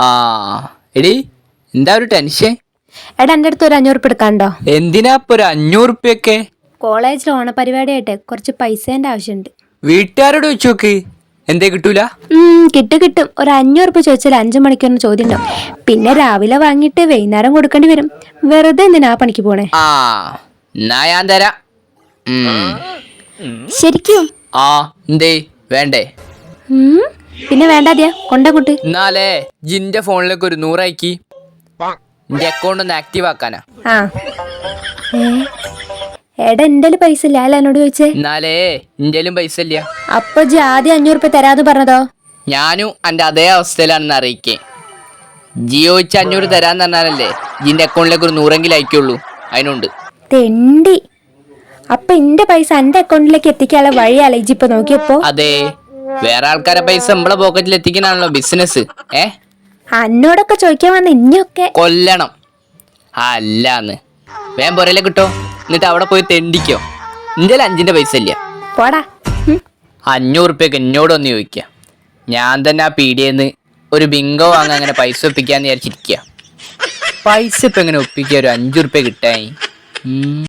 ആ എടി എന്താ ഒരു ടെൻഷൻ? എടാ എൻ്റെ അടുത്ത് ഒരു 500 എടുക്കാണ്ടോ? എന്തിനാ ഇപ്പൊ ഒരു 500 കോളേജിൽ ഓണപരിപാടിയായിട്ട് കുറച്ച് പൈസേൻ്റെ ആവശ്യമുണ്ട്. വീട്ടുകാരോട് വെച്ച് നോക്ക്, എന്തേ കിട്ടൂല? കിട്ടും. ഒരു 500 ചോദിച്ചാൽ 5 മണിക്കൂറിന് ചോദ്യം ഉണ്ടാവും. പിന്നെ രാവിലെ വാങ്ങിയിട്ട് വൈകുന്നേരം കൊടുക്കേണ്ടി വരും. വെറുതെ എന്തിനാ പണിക്ക് പോണേ? ആ എന്നാ ഞാൻ തരാം. ശരിക്കും? ആ എന്തേ വേണ്ടേ? പിന്നെ വേണ്ടാതെയാ കൊണ്ടങ്ങോട്ട്. എന്നാലേ ജിന്റെ ഫോണിലേക്ക് ഒരു 100 അയക്കി, എന്റെ അക്കൗണ്ട് ഒന്ന് ആക്റ്റീവ് ആക്കാനാ. ആ എടാ എൻ്റെ പൈസ ഇല്ല, അല്ല എന്നോട് ചോദിച്ചേ. എന്നാലേ എന്റെലും പൈസ ഇല്ല. അപ്പൊ ജി ആദ്യം 500 തരാന്ന് പറഞ്ഞതോ? ഞാനും എന്റെ അതേ അവസ്ഥയിലാണെന്ന് അറിയിക്കേ. ജിയോ വെച്ച് 500 തരാന്ന് പറഞ്ഞാലല്ലേ ജിന്റെ അക്കൗണ്ടിലേക്ക് ഒരു 100 അയക്കുള്ളൂ. അതിനുണ്ട് തെണ്ടി. അപ്പൊ എന്റെ പൈസ എന്റെ അക്കൗണ്ടിലേക്ക് എത്തിക്കാനുള്ള വഴിയല്ല ഇജ്ജ് ഇപ്പൊ നോക്കിയപ്പോ? അതെ, വേറെ ആൾക്കാരെ പൈസ നമ്മളെ പോക്കറ്റിൽ എത്തിക്കാനാണല്ലോ ബിസിനസ്. എന്നോടൊക്കെ ചോദിക്കാൻ വന്ന ഇനിയൊക്കെ കൊല്ലണം. അല്ലാന്ന് വേഗം പുറയിലെ കിട്ടോ, എന്നിട്ട് അവിടെ പോയി തെണ്ടിക്കോ. എന്റെ 5 പൈസ ഇല്ല. പോടാ. 500 എന്നോടൊന്ന് ചോദിക്കുക, ഞാൻ തന്നെ ആ പീടിയെന്ന് ഒരു ബിങ്കോ വാങ്ങാൻ അങ്ങനെ പൈസ ഒപ്പിക്കാന്ന് വിചാരിച്ചിരിക്കുക. പൈസ ഇപ്പൊ എങ്ങനെ ഒപ്പിക്കുക? ഒരു 5 കിട്ടായി.